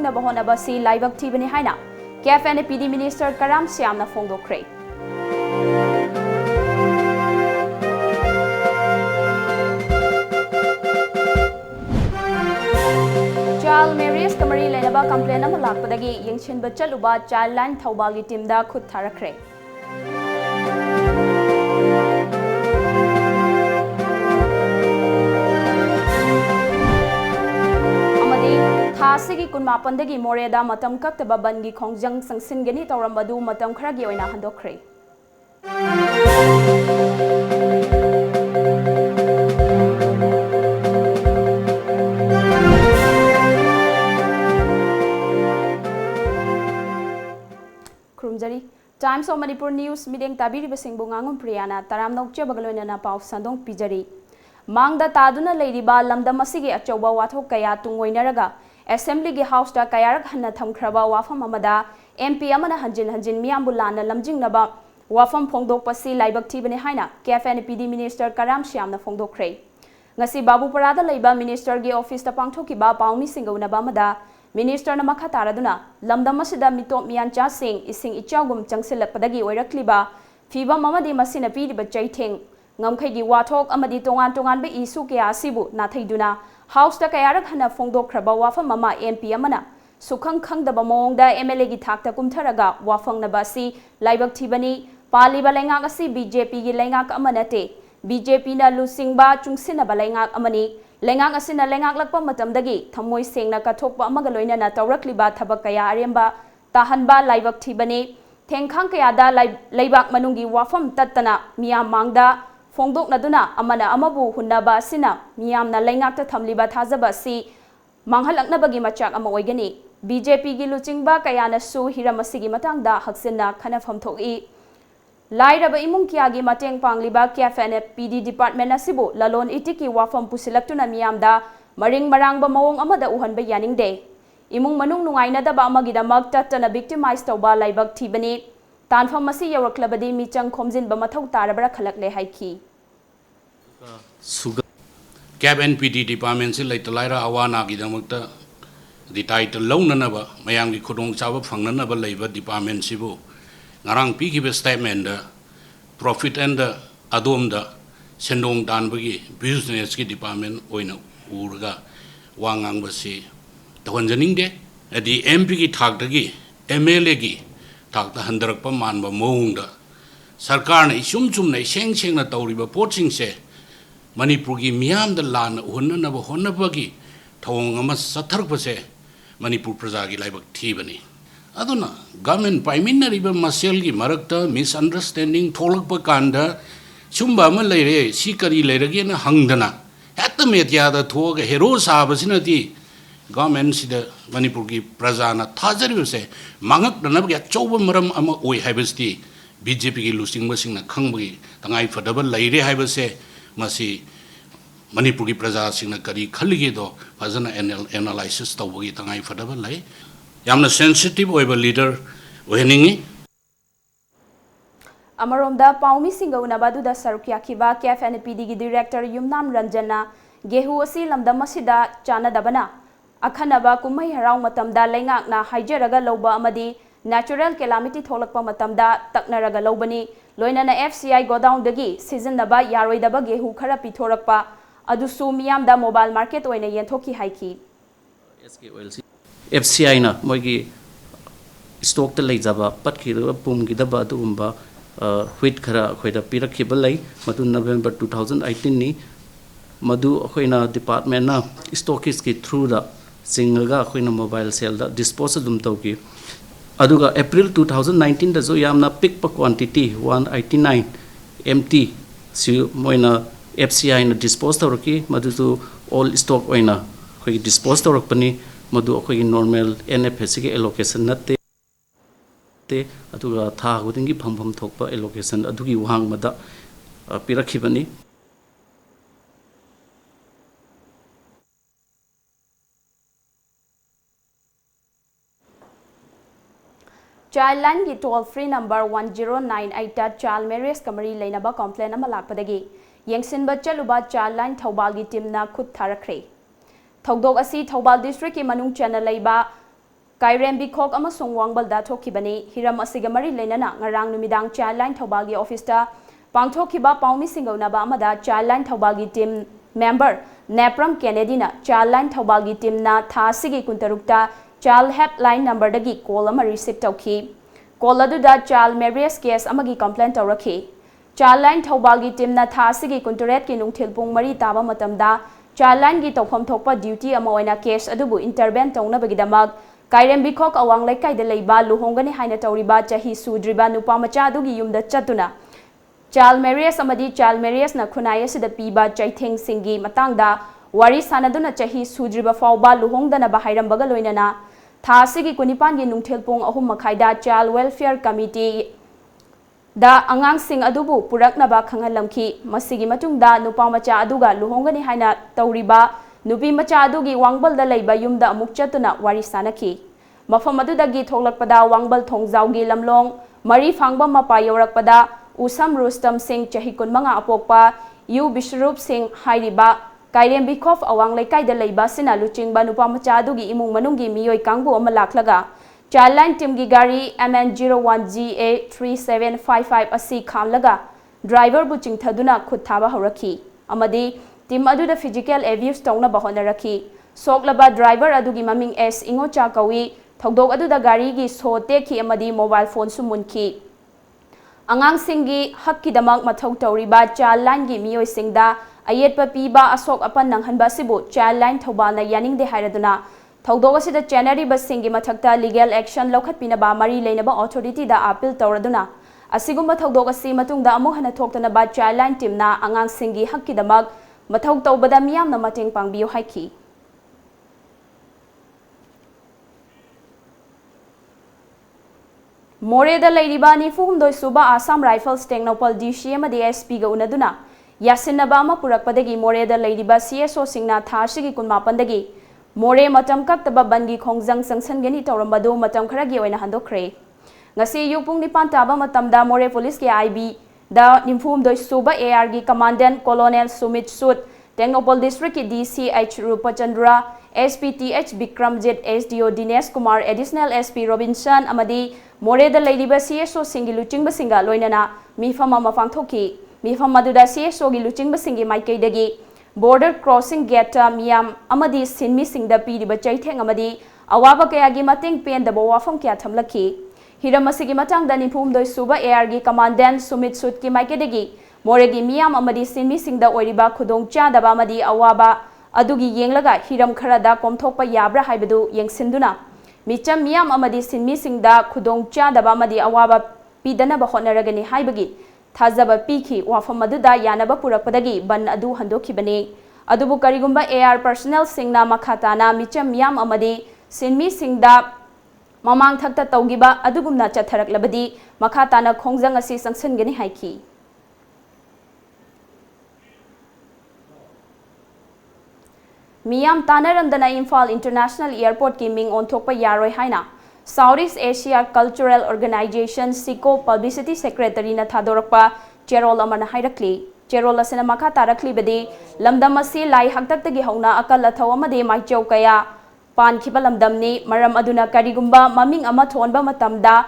ꯂꯝꯖꯤꯡꯅꯕ ꯍꯣꯠꯅꯕ ꯑꯁꯤ ꯂꯥꯏꯕꯛ ꯊꯤꯕꯅꯤ ꯍꯥꯏꯅ KFNPD Minister Karam Syamna ꯐꯣꯡꯗꯣꯛꯈ꯭ꯔꯦ꯫ Child marriage ka mari lainaba complaint ama lakpadagi yengchinba chaluba Childline Thaubalgi teamda khut tharakre. Amadi thasigi kunmapandagi moreda matam kaktaba bangi khongjang sangsingani tawrambadu matam kharagi oina handokre. Times of Manipur News mideng tabiri basing bungangum Priyana taram nokche bagaloina na pau sandong pijari mangda taduna leiriba lamda masigi achauba wathok kaya tungoinaraga assembly gi house ta kayarak hanna thamkhraba wafam amada MP amana hanjin miyambu lana lamjingnaba wafam phongdok pasi laibak thibani haina KFNPD Minister Karam Syamna phongdokre ngasi babuparada leiba minister gi office ta pangthokiba paumi singaunaba amada Minister na makataraduna lamdam asida mitop miyancha sing ising ichawgum changsilakpadagi oirakliba fiba mamadi masina piriba chaitheng ngamkhaigi wathok amadi tongan be isu kya asibu nathaiduna house ta kayarak hana phongdokhraba wafam mama MP amana sukhang khangdaba mongda MLA gi thakta kumtharaga wafangnaba si laibak thibani paliba lengak asi BJP gi lengak amanate BJP na lusingba chungsinaba lengak amani Lengak asina lengak lakpa matamdagi thamoi sengna kathokpa amaga loinana tawrakliba thabak kaya aremba tahanba laibak thibani thengkhang kaya da laibak manungi wafam tattana miyam mangda phongdoknaduna amana amabu hunnaba asina miyamna lengak ta thamliba thajaba si manghalaknabagi machak ama oigani BJP gi luchingba kayana su hiramasigi matangda haksinna khanafam thoki Lairaba imung kiagi mateng pangliba KFNPD Department asibu lalon itiki wafam pusilaktuna miyamda maring marangba mawong amada uhanba yaningde imung manung nungainadaba amagidamak tattana victimize tawba laibak thibani tanfam masi yawraklabadi michang khomjinba mathau tarabara khalakle haiki KFNPD Department si laitalaira awana gidamakta di title lawnanaba mayamgi khudong chaba phangnanaba leiba department sibu ngarang pikibe statement da profit and the adom da sendong dan bagi business ki department oina urga wangang basi tawanjaning de adi MP ki thak dagi MLA ki thak ta handarak pa manba mong da sarkar na isum na seng na tawriba poching se Manipur ki miyam da lan hunna na honna bagi thawong ama sathar pa se Manipur praja ki laibak thibani Aduna government prime minister masel gi marakta misunderstanding tholak pa kanda chumba ma leire sikari leire gi na hangdana hatta media da thoga hero sabasina ti government sida Manipur gi prajana thajari se mangak dana gi chauba maram ama oi haibasti BJP gi losing masing na khangbi tangai fadaba leire haibase masi Manipur gi praja singna kari khaligi do fazana analysis tawgi tangai fadaba lai Yamna sensitive oiba leader oheningi Amaromda paumi singa unabadu da sarukya kiba KFNPD gi director Yumnam Ranjana gehu asi lamdam asida chana dabana akhanaba kumai harau matamda lengak na haijaraga loba amadi natural calamity tholakpa matamda taknaraga lobani loinana FCI godown dagi season naba yaroi daba gehu khara pithorakpa adusu miyam da mobile market oina yenthoki haiki FCI na moigi stock ta lei jaba pat khira pum gi daba dumba wheat khara khoida pirakhiba lai madu November 2018 ni madu khoina department na stockist ki through da singaga khoina mobile sale da dispose dum tawki aduga April 2019 da zo yamna pick pa quantity 189 MT si moina FCI na dispose tawki madu to all stock oina khoi dispose tawrakpani madu akhoi normal NFS ki allocation natte te aduga tha gudingi phangpham thokpa allocation adugi wang mada pirakhibani Childline gi toll free number 1098 ta child marriage kamari leinaba complaint ama lakpadagi yengsinba chaluba Childline Thaubalgi team na khut tharakre Thogdok asi Thobal district ki manung channel leiba Kairem Bikhok amasung Wangbalda thokibani hiram asiga mari lenana ngarang numidang Childline Thaubalgi office pangthokiba paumi singaunaba amada Childline Thaubalgi team member Nepram Kennedy na Childline Thaubalgi team na tha asigi kuntarukta Child helpline number dagi call ama receive tauki call aduda child marriage case amagi complaint tawrakhi Childline Thaubalgi team na tha asigi kunturet ki nungthilpung mari taba matamda Childline gi tawpham thokpa duty ama oina case adubu intervene tawnabagidamag Kairem Bikhok awang laikai de leiba luhongani haina tawriba chahi sudriba nupa macha adugi yumda chatuna Child marriage amadi child marriage na khunai asida piba chaitheng singi matangda wari sanaduna chahi sudriba fawba luhongdana bahairambaga loinana tha asigi kunipan gi nungthelpung ahum makhaida Child Welfare Committee da angang sing adubu puraknaba khangalamki masigi matungda nupa macha aduga luhongani haina tawriba Nupi macha adugi wangbal da leiba yumda amuk chatuna wari sanaki. Mafam adudagi thoklakpada wangbal thongjawgi lamlong mari phangba mapa yorakpada Usam Rustam Singh chahikun manga apokpa Yu Bishrup Singh hairiba Kairem Bikhok awang laikai da leiba sina luchingba nupa macha adugi imung manunggi miyoi kangbu ama laklaga Childline team gi gari MN01GA 3755 asi khamlaga driver bu chingthaduna khut thaba horaki amadi Team aduda physical abuse tawna bahona rakhi soklaba driver adugi maming S ingo cha kawi thogdok aduda gari gi so tekhi amadi mobile phone sumunki angang singi hakki damak mathau tawriba Childline gi miyoi singda ayetpa piba asok apan nanghanba sibu Childline Thaubalna yaning de hairaduna thogdok asida January basingi mathakta legal action lokhat pinaba mari leinaba authority da appeal tawraduna asigumba thogdok asi matungda amu hana thoktana ba Childline team na angang singi hakki damak Mathau tawbada miyamna mateng pangbiyo haiki. Moreda leiriba nifuhumdoi suba Assam Rifles Technopal DCM SP ga unaduna yasinaba ama purakpadagi Moreda leiriba CSO singna thashigi kunmapandagi More matam kaktaba bangi khongjang sangsangeni tawrambadu matam kharagi oina handokre. Ngasi yupung nipan taba matamda More Police ke IB da nimfumdoi suba AR gi Commandant Colonel Sumit Sud Technopal District ki DCH Rupachandra SPTH Bikramjit SDO Dinesh Kumar Additional SP Robinson amadi Moreda leiriba CSO singi luchingba singa loinana mifama mafangthoki mifam maduda CSO gi luchingba singi maikaidagi border crossing gate miyam amadi sinmi singda piriba chaitheng amadi awaba kaya gi mateng pen da wafam kya thamlaki Hiramasigi matang da nifumdoi suba AR gi Commandant Sumit Sud ki maikadagi Moregi miyam amadi sinmi singda oiriba khudong chadaba amadi awaba adugi yenglaga hiram kharada komthokpa yabra haibadu yengsinduna micham miyam amadi sinmi singda khudong chadaba amadi awaba pidana ba honaragani haibagi thazaba piki wafam aduda yanaba purakpadagi ban adu handokhibani adubu karigumba AR personnel singna makhatana micham miyam amadi sinmi singda Mamang thakta tawgiba adugumna chatharaklabadi makhatana khongjang asi sangsangani haiki Miyam tanaramdana Imphal International Airport ki ming onthokpa yaroi haina Southeast Asia Cultural Organization SICO Publicity Secretary na thadorakpa cherol amana hairakli cherol asena makha tarakli badi lamdam asi lai haktaktagi hauna akal athaw amade maichau kaya Pan Kibalamdamni, Maram Aduna Karigumba, Maming ama thonba matamda,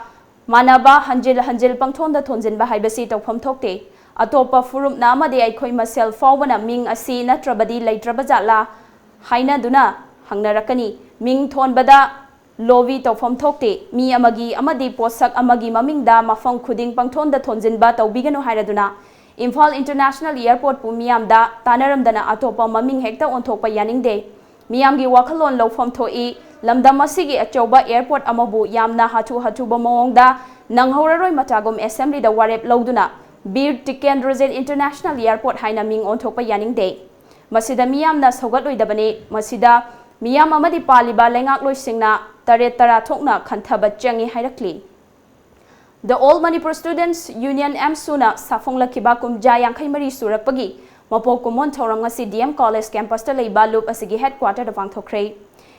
Manaba, Hanjil Pangthonda Tonzinba Haibasi Tokpam Tokte, Atopa Furum Namade Aikoi Masel Fawana Ming Asi Natrabadi Laitrabazala, Haina Duna, Hangnarakani, Ming Thonbada, Lovi Tokpam Tokte, Mi Amagi, Amadi Posak Amagi Mamingda, Mafang Kuding Pangthonda Tonzinba Taubigano Hairaduna, Imphal International Airport Pumiamda, Tanaramdana Atopa Maming Hekta on Topa Yaning Day. Miyamgi wakalon lawfam thoi lamdam asigi achoba airport amabu yamna hatu mawongda nanghoraroi matagom assembly da warep lawduna Bir Tikendrozet International Airport haina ming onthokpa yaning de masida miyamna sogatloi dabane masida miyam amadi paliba lengak loisingna tare tara thokna khanthaba changi hairakli The All Manipur Students Union MSUna safonglakiba kumja yangkhai mari surakpagi Mapok kumon thorang ngasi DM College campus ta leiba loop asigi headquarter da pangthokre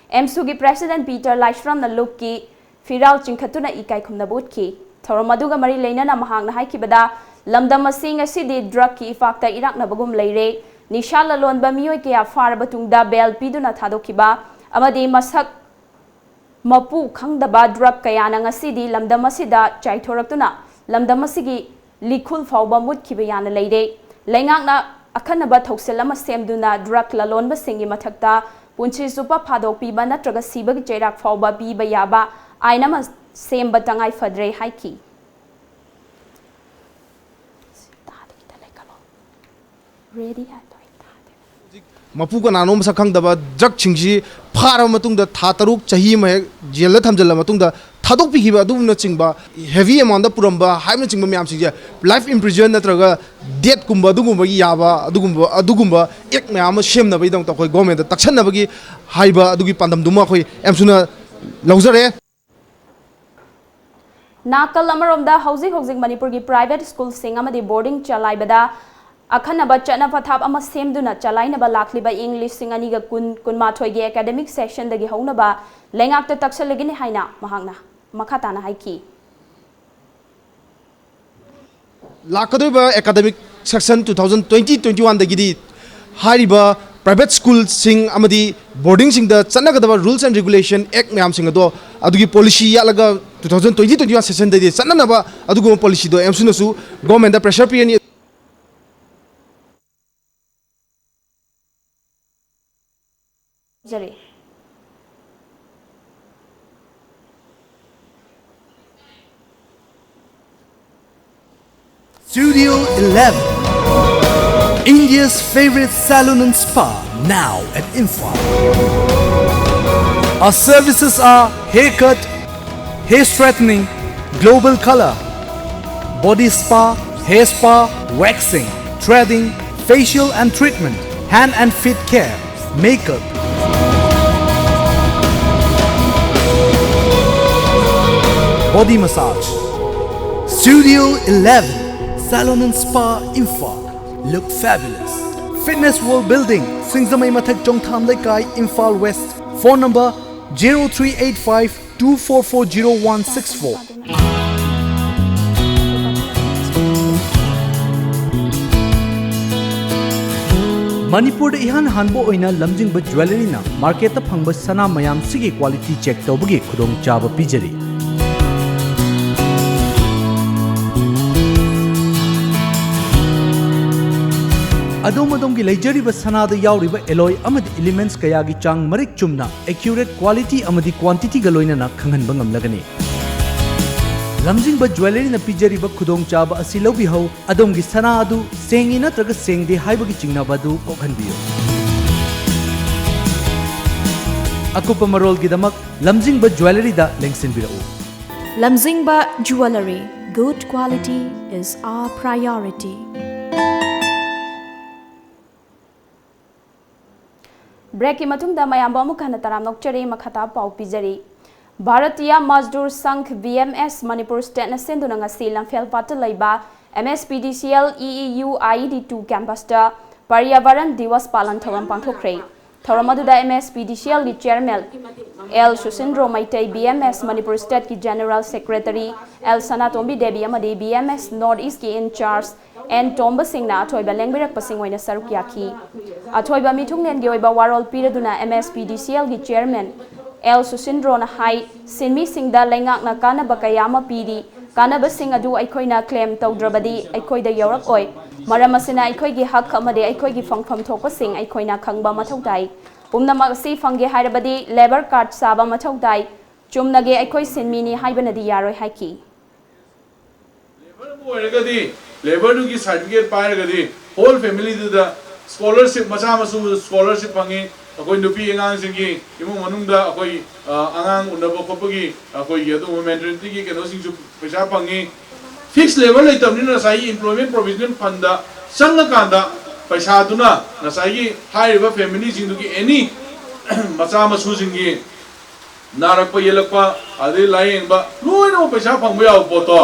MSU gi President Peter Laishram na loop ki firal chingkhatuna ikai khumna bot ki thorang maduga mari leinana mahang na haikibada lamdam asing asidi drug ki ifakta irakna bagum leire nishala lon ba miyoi kya far batungda bel piduna thadokiba amadi masak Mapu khangdaba drug kayana ngasidi lamdam asida chaithoraktuna lamdam asigi likhul fawba mutkiba yana leide leingakna akhanaba thokselama semduna drug lalonba singi mathakta punchi supa phadok piba natraga sibagi chairak fawba piba yaba ainama semba tangai fadre haiki ready Mapu ka nanom sa khang daba drug chingsi phara matung da tha taruk chahi ma jail la thamjal matung da thadok pi khiba adum na chingba heavy amount da puramba haim na chingba myam singje life imprison natraga death kumba dugumba gi yaba adugumba ek myam shem na bai dong ta khoi government da taksan na bagi haiba adugi pandam duma khoi emsuna laujare Nakal amarom da housing Manipur gi private school sing amadi boarding chalai bada Akhanaba chana pathap ama semduna chalainaba lakliba English singaniga kun mathoi ge academic session dagi haunaba lengakta taksalegini haina mahangna makhatana haiki Lakadoba academic section 2020-21 dagi di hariba private school sing amadi boarding sing da chanagadaba rules and regulation act myam sing ado adugi policy yalaga 2020-21 session dagi chananaba adugo policy do emsuna su government da pressure pi Jari. Studio 11, India's favorite salon and spa, now at Imphal. Our services are haircut, hair straightening, global color, body spa, hair spa, waxing, threading, facial and treatment, hand and feet care, makeup. Body massage. Studio 11, Salon and Spa Imphal. Look fabulous. Fitness World Building, Singzamai Mathak Chongtham Lekai, Imphal West. Phone number 0385 2440164. Manipur ihan hanbo oina lamjingba jewelry na market ta phangba sana mayam sigi quality check tawbagi khudong chaba pijari. Adom ki leijariba sanada yauriba alloy amadi elements kaya gi chang marik chumna accurate quality amadi quantity galoina na khanghanba ngamlagani. Lamjingba jewelry na pijariba khudong chaba asi lobi hau adom gi sana adu sengi natraga sengde haibagi chingnaba du kokhanbiyo. Akupa marol gidamak Lamjingba jewelry da lengsinbirau. Lamjingba jewelry, good quality is our priority. Break matungda mayamba mukhana taram nokchari makhata pau pijari Bharatiya Mazdur Sangh BMS Manipur State na senduna ngasi lamphel pata laiba MSPDCL EEU IED2 campus da Pariyavaran Diwas palan thoram pangthokre thoram aduda MSPDCL gi chairman L Susindro Maitai BMS Manipur State ki general secretary L Sanatombi Devi amadi BMS North East ki in charge and Tomba Singna Athoiba Lengbirak Pasingwina Sarukyaki Athoiba Mitungnen Gyoiba Warol Piraduna MSPDCL gi chairman L Susindro na hai sinmi singda lengak na kana bakayama pidi kana basing adu aikoina claim tawdrabadi aikoida yorak oi maramasina aikoigi hak amade aikoigi fangfam thokpa sing aikoina khangba mathautai pumnamak si fange hairabadi labor card saba mathautai chumnage aikoi sinmini haibanadi yaroi haiki labor du ki certificate pairagadi whole family du da scholarship macha masu scholarship pangi akoi nupi angang singi imong manungda akoi angang unaba khopagi akoi yadu maternity ki keno singju paisa pangi fixed level lai tamni na sai employment provision fund da sanga kanda paisa duna na sai high family jindu ki any macha masu singi narakpa yelakpa ade laing ba loino paisa phangba yaw poto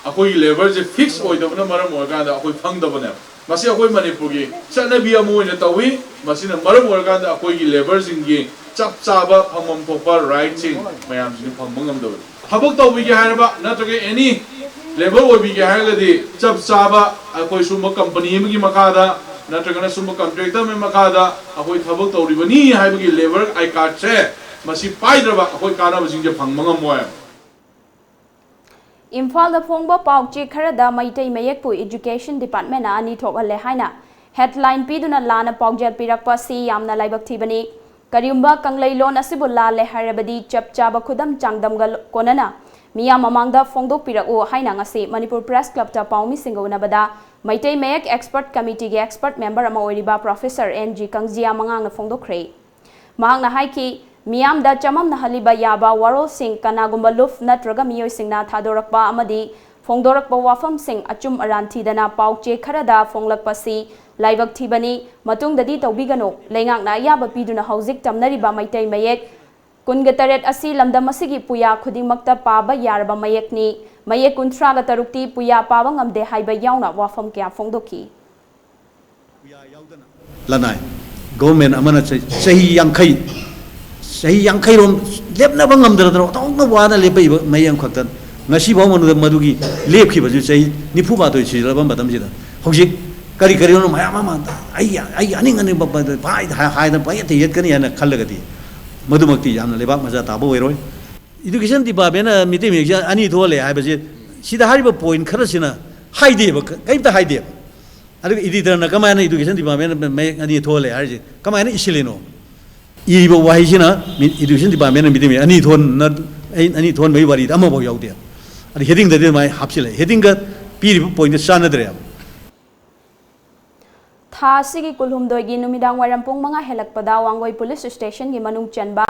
akoi level je fix oidabna maram organda akoi phangdabane masi akoi manipur gi chanabi amoina tawi masina maram organda akoi gi level singi chap chaba phangmam thokpa right sing mayam sing phangmangam do habak tawi gi haraba natrage any level obi gi haragadi chap chaba akoi sumba company gi makada natragana sumba contractor me makada akoi thabak tawribani haibagi level I card che masi paidraba akoi kanabasingje phangma ngamoi Imphal da phongba pauche kharada maitai mayekpu education department na ani thokhale haina headline piduna lana paujal pirakpa si yamna laibak thibani kariumba kanglai lon asibu lale harabadi chapchaba khudam changdamga konana miya mamangda phongdok piraku haina ngasi Manipur Press Club ta paumi singawna maitai mayek expert committee ge expert member ama oiriba professor NG Kangjia mangang na phongdokre mahang na haiki Miyam da chamam na haliba yaba warol sing kanagumba luf natraga miyoy sing na thadorakpa amadi phongdorakpa wafam sing achum aranthi dana pauche kharada phonglakpa si laibak thibani matung dadi tawbigano lengak na yaba piduna haujik tamnariba maitai mayek kungateret asi lamdam asigi puya khudingmakta paba yarba mayekni mayek kuntraga tarukti puya paba ngamde haiba yauna wafam kya phongdoki lanai government amana sahi yankai sahi yankai rom lepna bangam dara tong wana lepai mayang khaktan ngasi baw manu madugi lepki baju sahi nifu ba doi chila bam badam jida hojik kari kari no maya mama ai ani ngani babba bai hai da bai te yet kani ana khallagati madumakti yamna lebak maja tabo oiroi education department na mite me ani thole hai baje sida hariba point kharasina haide ba kaita haide adu editor na kamana education department me ani thole harje kamana isileno 이보 와이시나 education department 미디미 아니 돈 메이 바리 아마 보 야우데 아니 헤딩 데데 마이 합실레 헤딩 가 비리 포인트 사나드레 tha sigi kulhumdoi gi numidang waram pung manga helakpada wangoi police station gi manung chanba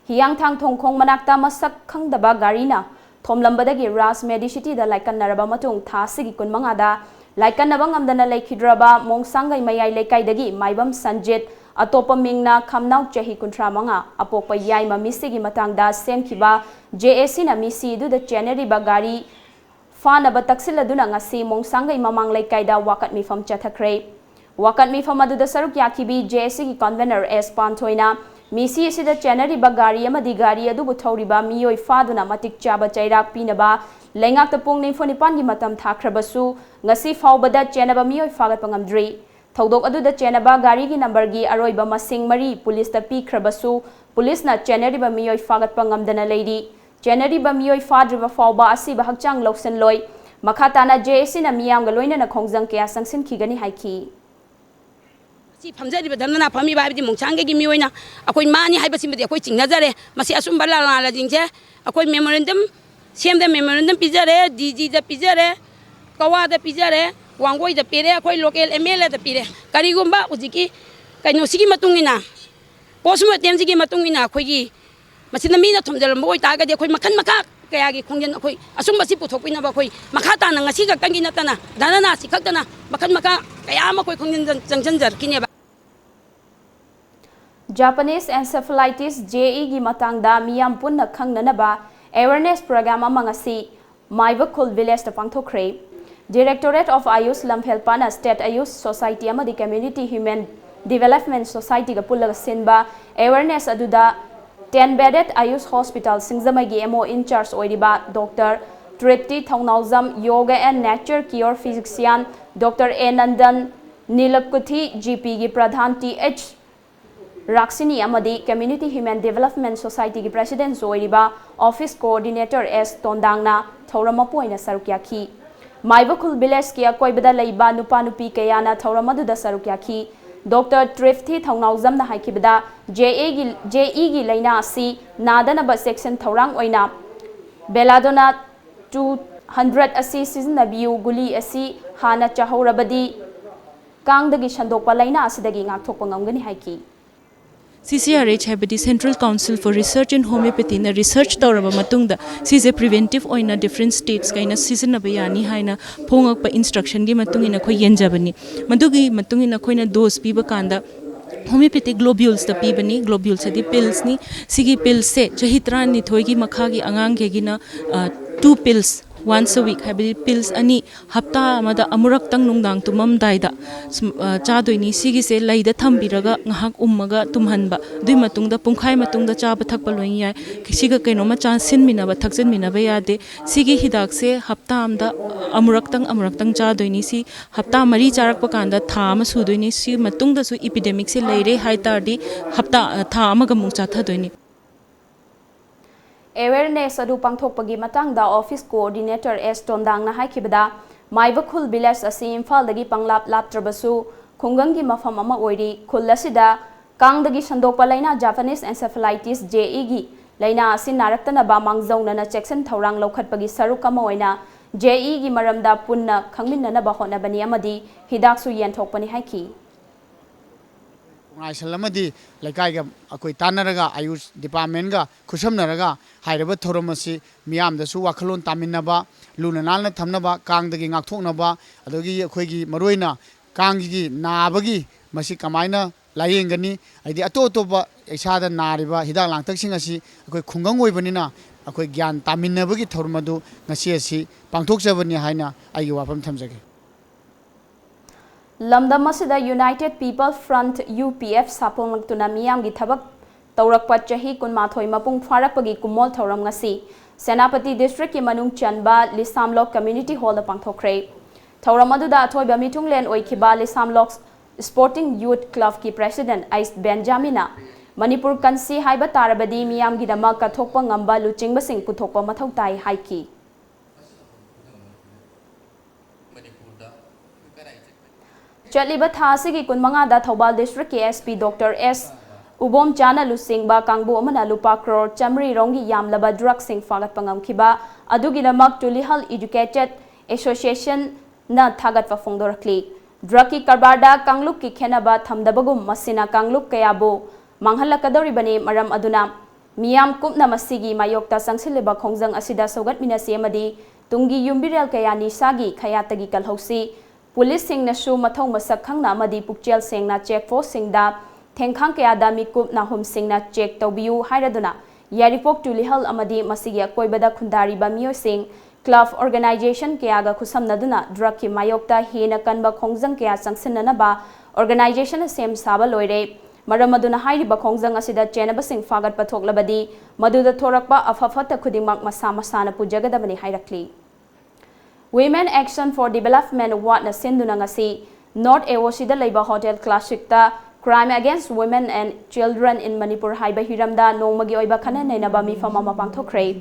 hiang thang thongkhong manakta masak khangdaba garina thomlambada gi ras medicity da laikan naraba matung tha sigi kun manga da laikan nabang amdana laikhidraba mongsangai mayai lekai dagi maibam sanjit atopa mingna khamnau chahi kuntra manga apokpa yai mamisi gi matangda semkhiba JAC na misi du da January bagari fana ba taksiladuna ngasi mongsangai mamang leikaida wakat mifam chathakre wakat mifam adu da saruk yakhibi JAC gi convener S Panthoina misi sida January bagari amadi gari adu bu thoriba miyoi faduna matik chaba chairak pinaba lengak ta pung ni phonipan gi matam thakhrabasu ngasi fawbada chenaba miyoi fagat pangamdri Thaudok adu da chenaba gari gi number gi aroiba masing mari police ta pi khrabasu police na chenari ba miyoi fagat pangam dana lady chenari ba miyoi fadriba fawba asi ba hakchang loksen loi makhata na JAC na miyam ga loina na khongjang kya sangsin khigani haiki si phamjari ba dhanna phami ba bi mongchang gi miyoina akoi mani haiba simbi akoi chingna jare masi asum bala la jingje akoi memorandum semda memorandum pijare DG da pijare kawa da pijare wangoi da pire akoi local MLA da pire karigumba ujiki kaino sigi matungina posma temji gi matungina akoi gi masina mina thomjal moi ta ga de akoi makhan maka kaya gi khongjen akoi asum basi puthokpina ba akoi makha ta na ngasi ga kangi natana danana si khaktana makhan maka kaya ma koi khongjen jangjanjar kine ba Japanese encephalitis JE gi matangda miyam punna khangnanaba awareness program amangasi Maivakul village ta pangthokre Directorate of Ayush Lamhelpana State Ayush Society amadi Community Human Development Society ga pullaga sinba awareness aduda 10 bedded Ayush Hospital Singzamagi MO in charge oiriba Dr. Tripti Thongnauzam Yoga and Nature Cure Physician Dr. Anandan Nilakuthi GP gi Pradhan TH Raksini amadi Community Human Development Society gi President oiriba Office Coordinator S Tondangna Thoramapoina sarukyakhi Maivakul village ki akoibada leiba nupa nupi kayana thauramadu da sarukyakhi Dr. Trifthi Thongnauzam na haikibada JE gi laina asi nadana ba section thaurang oina Belladonna 200 asi season nabiu guli asi hana chahaurabadi kangdagi shandokpa laina asidagi ngakthokpa ngamgani haiki CCRH habadi Central Council for Research in Homeopathy na research tawraba matungda sise preventive oina different states kaina season bayani haina phongakpa instruction gi matungina khoi yenjabani madugi matungina khoina dose piba kanda homeopathic globules ta pibani globules adi pills ni sigi pills se chahitran ni thoi gi makha gi angang ge gi na 2 pills once a week habidi pills ani hapta amada amurak tang nungdang tumam daida chadoini sigi se laida thambiraga ngahak ummaga tumhanba dui matungda pungkhai matungda chaba thakpa loiya siga kaino ma chan sin minaba thakjan minaba yade sigi hidak se hapta amda amurak tang chadoini si hapta mari charakpa kanda tha ma sudoini si matungda su epidemic se leire haitardi hapta tha amaga mung cha thadoini awareness adu pangthokpagi matangda office coordinator S Tondangna haikibada maiba khul village asi imphal dagi panglap laptrabasu khungangi mafam ama oiri khul asida kangdagi sandokpa laina Japanese encephalitis JE gi laina asi naraktana ba mangzauna na checkson thorang lokhatpagi saruk ama oina JE gi maramda punna khangminna na ba hona bani amadi hidaksu yenthokpani haiki Naisalamadi Lakaiga Akoi Tanaraga Ayush Department ga Kushamnaraga Hairaba Toromasi Miam the Su Wakalon Taminaba Lunanana Tamnaba Kang the Ging Aktonaba Adogi Akoigi Maruina Kangi Nabagi Masi Kamaina Layengani Idi Atotoba Exada Nariba Hida Lang Taxingasi Akoi Kungango Banina Akoi Gian Taminabagi Tormadu Nasiasi Pangtok Savani Haina Ayuapam Tamzaki Lamdam asida United People Front UPF sapong tuna miyam gi thabak tawrakpa chahi kunmathoi mapung pharakpagi kumol thoram ngasi Senapati District ki manung chanba Lisamlok Community Hall da pangthokre thoram aduda athoiba mitunglen oikhiba Lisamlok Sporting Youth Club ki President Ais Benjamina Manipur kansi haiba tarabadi miyam gi dama kathokpa ngamba luchingba sing puthokpa mathau tai haiki Chaliba Thasigi Kunmanga da Thobal District KSP Dr. S. Ubom Chana Lusingba Kangbu Amana Lupa Crore Chamri Rongi Yamlaba Drug Sing Fagat Pangam Kiba Aduginamak Tulihal Educated Association Na Thagat Fongdorakli Draki Karbada Kangluk Ki Kenaba Thamdabagum Masina Kangluk Kayabo Manghala Kadoribani Maram Aduna Miam Kupna Masigi Mayokta Sangsileba Kongjang Asida Sogat Minasi Amadi Tungi Yumbirel Kayani Sagi Kayatagi Kalhosi Police sing na shu mathong masak khang na madi pukchel sing na check force sing da thengkhang kaya da mikup na hum sing na check tobiu hairaduna yaripok tulihal amadi masigi koibada khundari ba mio sing club organization kaya ga khusam naduna drug ki mayokta hena kanba khongjang kaya sangsin na ba organization sem saba loire maramaduna hairi ba khongjang asida chenaba sing fagat pathok labadi maduda thorakpa afafata khudingmak masa masana pujaga da bani hairakli Women Action for Development Award na sinduna ngasi North AOC da Labor Hotel Classic ta Crime Against Women and Children in Manipur haiba hiramda nongmagi oiba khana nainaba mifama mapangthokre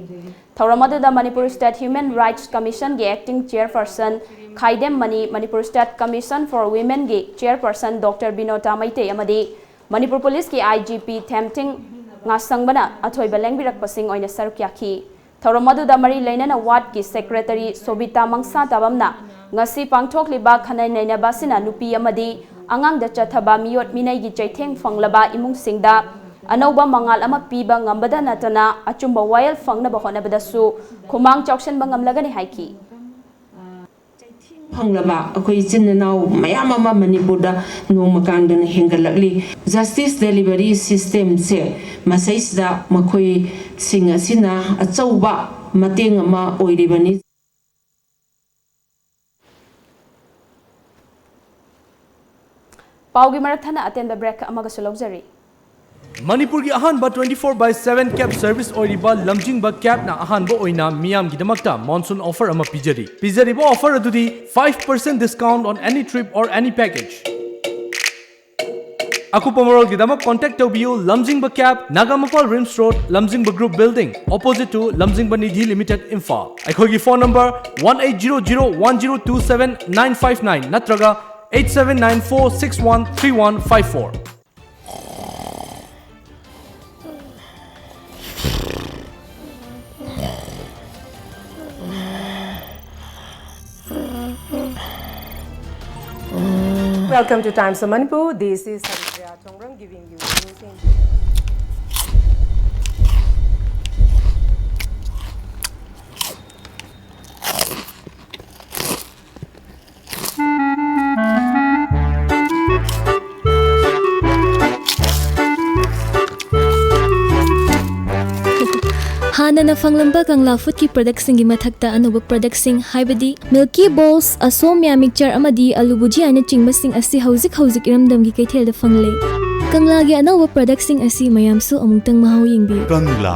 Thauramadu da Manipur State Human Rights Commission ge acting chairperson Khaidem Mani Manipur State Commission for Women ge chairperson Dr. Binota Maite amadi Manipur Police ki IGP Tempting ngasangbana athoiba lengbirak pasing oina sarukyaki Thauramadu da Mari Lainana Ward ki Secretary Sobita Mangsa Tabamna ngasi pangthok liba khanai naina basina nupi amadi angang da chathaba miyot minai gi chaitheng fanglaba imung singda anauba mangal ama piba ngambada natana achumba wayal fangna ba hona badasu khumang chaukshan ba ngamlagani haiki Panglaba akoi chinnau mayam ama Manipurda nomakangdana hengalakli justice delivery system se masaisda makoi singa sina achauba mateng ama oiribani Paugi marathana atenda break amaga sulobjari Manipur ki ahan ba 24/7 cab service oiriba lamjingba cab na ahan ba oina miyam gi damakta monsoon offer ama pijari ba offer adudi 5% discount on any trip or any package Akupamorol gi damak contact tobiu lamjingba cab Nagamapal Rims Road Lamjingba Group Building opposite to Lamjingba Nidhi Limited Imphal Aikhogi phone number 1800102795 natraga 8794613154 Welcome to Times of Manipur. This is Haripriya Chongrang giving you news in Hanana fanglamba kangla food ki product singi mathakta anuba product sing haibadi milky balls asomya mixture amadi alu bhujia na chingba sing asi hauzik iramdam gi kaithel da fangle kangla gi anuba product sing asi mayam su amungtang mahau yingbi kangla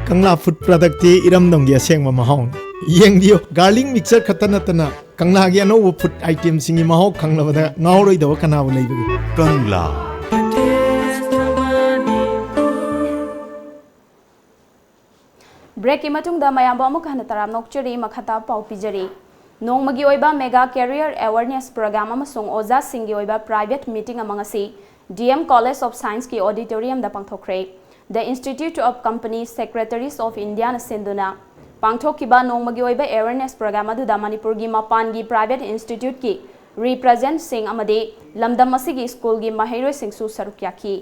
Kangla food product ti iram dong gi aseng ma mahong yeng dio garlic mixer khatana tana kangla gi ano food item singi mahok khangla bada ngauroi do kana bu lei bi kangla Break imatungda mayamba amuk hana taram nokchuri makhata pau pijari nongmagi oiba mega career awareness program amasung oza singi oiba private meeting amangasi DM College of Science ki auditorium da pangthokre The Institute of Company Secretaries of India na sinduna pangthokiba nongmagi oiba awareness program adu da Manipur gi mapan gi private institute ki represent sing amade lamdam asigi school gi mahairoi singsu sarukyaki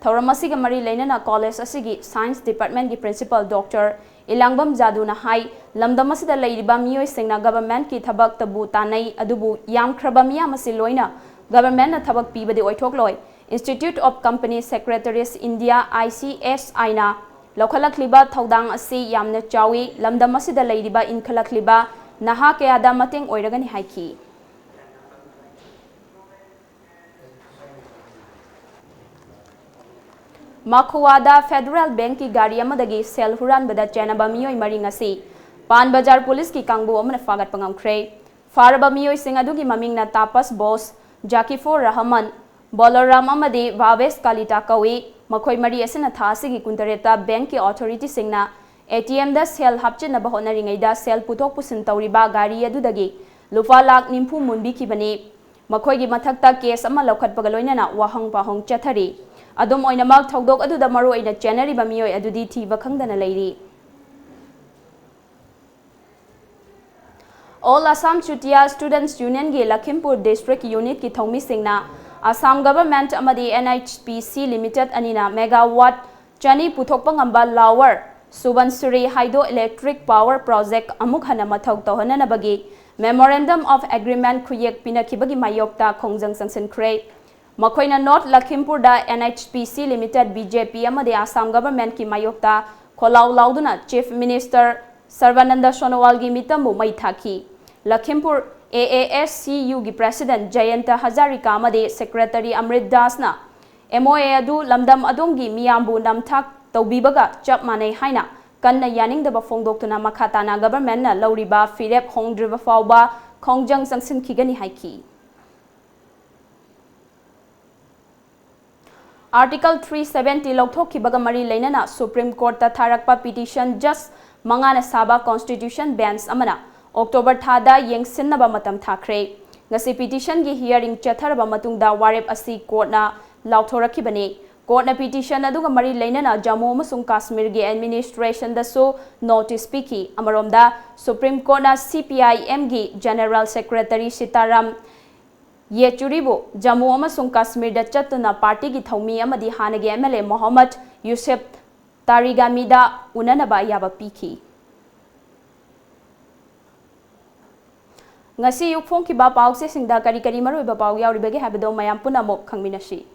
Thoram asigi mari leinana college asigi science department gi principal Dr. Ilangbam Jaduna hai lamdam asida leiriba miyoi singna government ki thabak tabu tanai adubu yam khraba miyam asi loina government na thabak pibade oithok loi Institute of Company Secretaries India ICS aina lokhalakliba thodang asi yamna chawi lamdam asida leiriba inkhalakliba naha kayada mateng oiragani haiki Makuwada Federal Bank ki gari amadagi sel huran bada chenaba miyoi mari ngasi Pan Bazar Police ki kangbu amana fagat pangamkhre Faraba miyoi sing adugi mamingna Tapas Boss Jakifur Rahman Bolaram amadi Vaves Kalita kawi makhoi mari asina thasi gi kuntareta bank ki authority singna ATM da sel hapchina bahona ringaida sel puthok pusin tawriba gari adudagi lufa lak nimpu munbi ki bani makhoi gi mathakta case ama lokhat pagaloina na wahang pahong chathari Adom oinamak thogdok aduda maru aina January ba miyoi adudi thiba khangdana leiri All Assam Chutia Students Union gi Lakhimpur District Unit ki thongmi singna Assam Government amadi NHPC Limited anina megawatt chani puthokpa ngamba lower Subansuri Hydroelectric Power Project amuk hana mathok tohana nabagi Memorandum of Agreement khuyek pinakibagi mayokta khongjang sangsin kre Makoina North Lakhimpur da NHPC Limited BJP amade Assam Government ki mayokta kholau lauduna Chief Minister Sarvananda Sonowal gi mitambu mai thaki Lakhimpur AASCU gi President Jayanta Hazarika amade Secretary Amrit Das na MOA adu lamdam adongi miyambu namthak tawbibaga chap manai haina kanna yaningdaba phongdoktuna makhatana government na lauriba firep hongdriba fawba khongjang sangsin khigani haiki Article 370 Lokthokhibaga mari leinana Supreme Court ta tharakpa petition just mangana saba Constitution Bench amana October thada yengsinnaba matam thakre ngasi petition gi hearing chatharaba matungda warep asi court na lauthorakhibani court na petition aduga mari leinana Jammu amasung Kashmir gi administration da so notice piki amaromda Supreme Court na CPIM gi General Secretary Sitaram Yechuribu Jammu amasung Kashmir da chatuna party gi thomi amadi hanagi MLA Mohammad Yusuf Tarigami da unanaba yaba piki ngasi yukphong ki ba pau se singda kari kari maroi ba pau yauribage habado mayam punamok khangminashi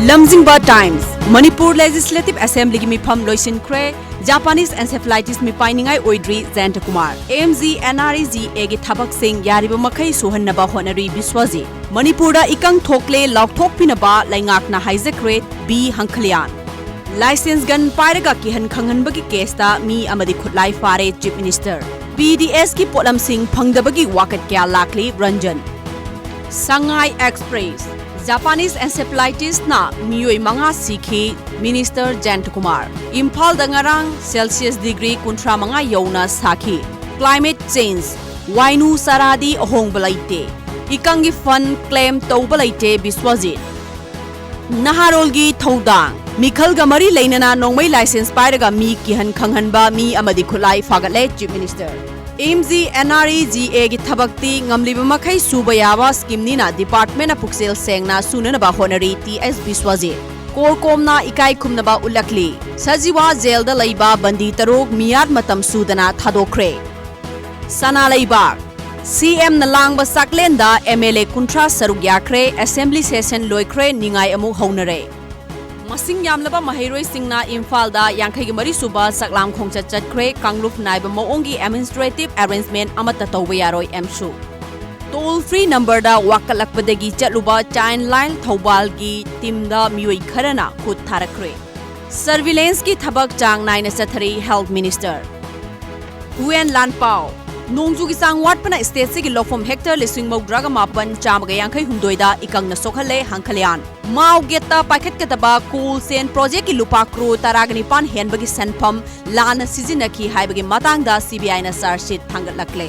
Lamjingba Times Manipur Legislative Assembly gi mifam loisin kre Japanese encephalitis mi painingai oidri Jayanta Kumar AMZ NREGA gi thabak sing yariba makhai suhannaba honari Biswaji Manipur da ikang thokle laukthok pinaba laingak na haijakre B Hankhalian License gun pairaga ki han khanghan bagi case ta mi amadi khutlai fare Chief Minister BDS ki polam sing phangdabagi wakat kya lakli Ranjan Sangai Express Japanese encephalitis na miyoi manga sikhi Minister Jayanta Kumar Imphal da ngarang Celsius degree kuntra manga yona sakhi Climate change Wainu saradi ahong balaite Ikangi fund claim taubalaite Biswajit Naharolgi Thodang Mikhal Gamari Lainana Nongmai license pairaga mi kihan khanghanba mi amadi khulai fagale Chief Minister AMZ NREGA gi thabakti ngamliba makhai suba yaba scheme nina department na puksel sengna sunanaba honari TS Biswaji korkomna ikai khumnaba ulakli sajiwa jail da laiba bandi tarok miyad matam sudana thadokre sana laibak CM na langba saklenda MLA kuntra saruk yakre assembly session loikre ningai amu honare Masing yamlaba mahairoi singna Imphal da yankhai mari suba saklam khongchat chatkre Kanglup naiba moongi administrative arrangement amata tawba yaroi emsu toll free number da wakalakpadagi chatluba chain line thaubalgi timda mioi kharana khut tharakre surveillance ki thabak chang naina sathari health minister Huyen Lanpao Nongju ki sang wat pana state se ki lofom hector lising mo draga mapan chamaga yankhai hundoida ikang na sokhale hangkhalian mau geta pakhet kataba cool sen project ki lupa kro taragani pan henbagi sanpham lana sizinaki haibagi matangda CBI na sarshit thangatlakle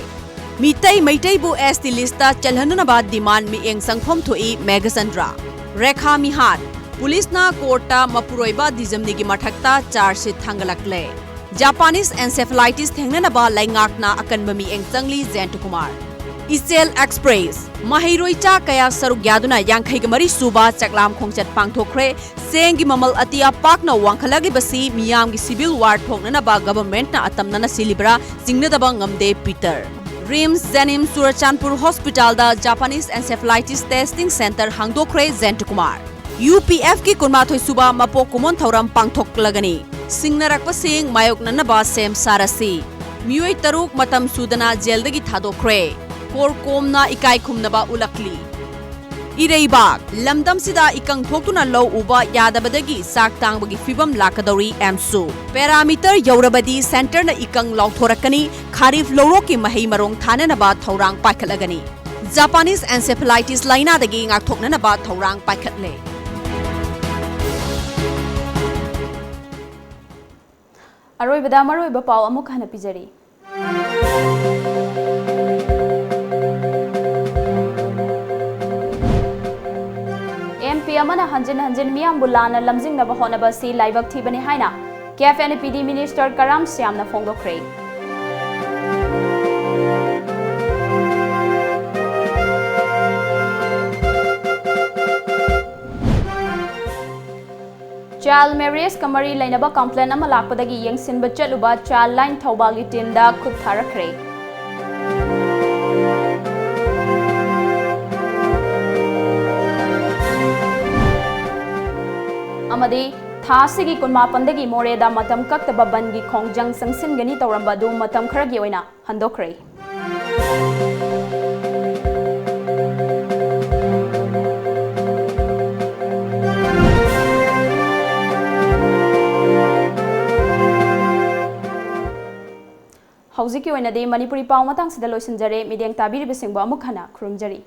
mitai maitai bu st lista chalhanuna ba demand mi eng sangphom thoi megasandra rekha mihat police na court mapuroiba dijamni gi mathakta charshit thangalakle Japanese encephalitis thengnanaba laingakna akanbami engchangli Zentukumar Isel Express Mahiroi-cha kaya saruk yaduna yangkhaiga mari suba chaklam khongchat pangthokre sengi mamal atia pakna wangkhalagi basi miyamgi civil war thoknanaba government na atamnana silibra jingnadaba ngamde Peter Rims Zenim Surachandpur Hospital da Japanese encephalitis testing center hangdokre Zentukumar UPF ki kunmathoi suba mapok kumon thoram pangthoklagani Singnarakpa sing mayok nanaba sem sarasi Mioi taruk matam sudana jeldagi thadokre kor komna ikai khumnaba ulakli Ireibak lamdam sida ikang thoktuna low uba yadabadagi sak tangbagi fibam lakadori amsu parameter yaurabadi center na ikang lauthorakani kharif loroki mahei marong thananaba thorang paikhalagani Japanese encephalitis laina dagi ngakthoknanaba thorang paikhatle Aroibada maroiba pau amuk hana pijari MP amana hanjin miyam bulana lamjing na bahona basi laibak thibani haina KFNPD Minister Karam Syam na phongdokre Child marriage kamari lainaba complaint ama lakpadagi yengsinba chatluba child line thaubalgi team da khut tharakre amadi thasigi kunmapandagi moreda matam kaktaba bangi khongjang sangsingani tawramba du matam kharagi oina handokre Hauji ki oina de Manipuri pau matang sida loisinjare mideng tabiri besingba amuk hana khurumjari